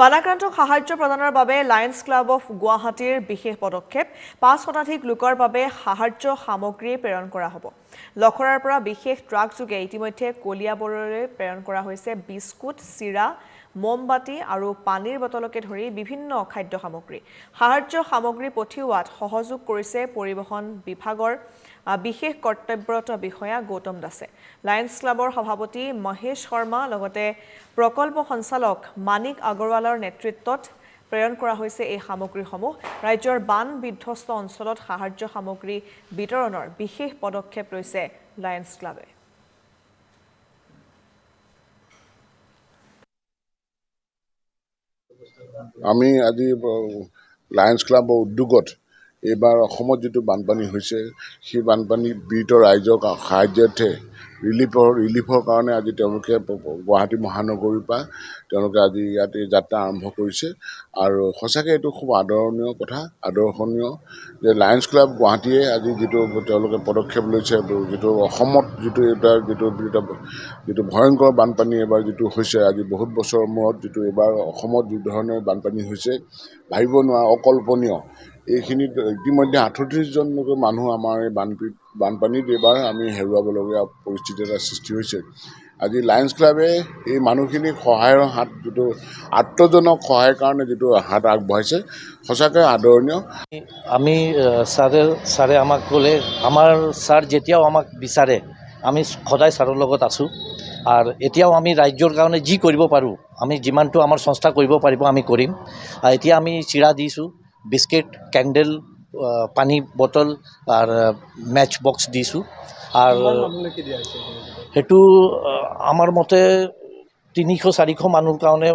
বানাক্ৰান্তক সাহায্য প্ৰদানৰ বাবে লায়ন্স ক্লাব অফ গুৱাহাটীৰ বিশেষ পদক্ষেপ ৫ শতাধিক লোকৰ বাবে সাহায্য সামগ্ৰী প্ৰেৰণ কৰা হ'ব। লখৰাৰ পৰা বিশেষ ট্ৰাক যোগে ইতিমধ্যে কলিয়াবৰলৈ প্ৰেৰণ কৰা হৈছে বিস্কুট, চিৰা, মমবাতি আৰু পানীৰ বটলকে ধৰি বিভিন্ন খাদ্য সামগ্ৰী। সাহায্য সামগ্ৰী পঠিওৱাত সহযোগ কৰিছে পৰিবহণ বিভাগৰ বিশেষ কৰ্তব্যৰত বিষয়া গৌতম দাসে। লায়ন্স ক্লাবৰ সভাপতি মহেশ শৰ্মা লগতে প্ৰকল্প সঞ্চালক মানিক আগৰৱালৰ নেতৃত্বত প্ৰেৰণ কৰা হৈছে এই সামগ্ৰীসমূহ। ৰাজ্যৰ বান বিধ্বস্ত অঞ্চলত সাহায্য সামগ্ৰী বিতৰণৰ বিশেষ পদক্ষেপ লৈছে লায়ন্স ক্লাবে। আমি আজি লায়ন্স ক্লাবৰ উদ্যোগত এইবাৰ অসমত যিটো বানপানী হৈছে সেই বানপানী পীড়িত ৰাইজক সাহায্যাৰ্থে ৰিলিফৰ কাৰণে আজি তেওঁলোকে গুৱাহাটী মহানগৰীৰ পৰা তেওঁলোকে আজি ইয়াতে যাত্ৰা আৰম্ভ কৰিছে আৰু সঁচাকৈ এইটো খুব আদৰণীয় কথা, আদৰ্শনীয় যে লায়ন্স ক্লাব গুৱাহাটীয়ে আজি যিটো তেওঁলোকে পদক্ষেপ লৈছে, যিটো অসমত যিটো ভয়ংকৰ বানপানী এবাৰ যিটো হৈছে, আজি বহুত বছৰৰ মূৰত যিটো এইবাৰ অসমত যি ধৰণে বানপানী হৈছে ভাবিব নোৱাৰা, অকল্পনীয়। এইখিনিত ইতিমধ্যে ৩৮জনকৈ মানুহ আমাৰ এই বানপানীত এইবাৰ আমি হেৰুৱাবলগীয়া পৰিস্থিতি এটা সৃষ্টি হৈছে। আজি লায়ন্স ক্লাবে এই মানুহখিনিক সহায়ৰ হাত, যিটো আত্মজনক সহায়ৰ কাৰণে যিটো হাত আগবঢ়াইছে, সঁচাকৈ আদৰণীয়। আমি ছাৰে আমাক ক'লে, আমাৰ ছাৰ যেতিয়াও আমাক বিচাৰে আমি সদায় ছাৰৰ লগত আছোঁ। আৰু এতিয়াও আমি ৰাজ্যৰ কাৰণে যি কৰিব পাৰোঁ, আমি যিমানটো আমাৰ সংস্থা কৰিব পাৰিব আমি কৰিম। এতিয়া আমি চিৰা দিছোঁ, বিস্কিট, কেণ্ডেল, পানী বটল আৰু মেচ বক্স দিছোঁ। আৰু সেইটো আমাৰ মতে ৩০০-৪০০ মানুহৰ কাৰণে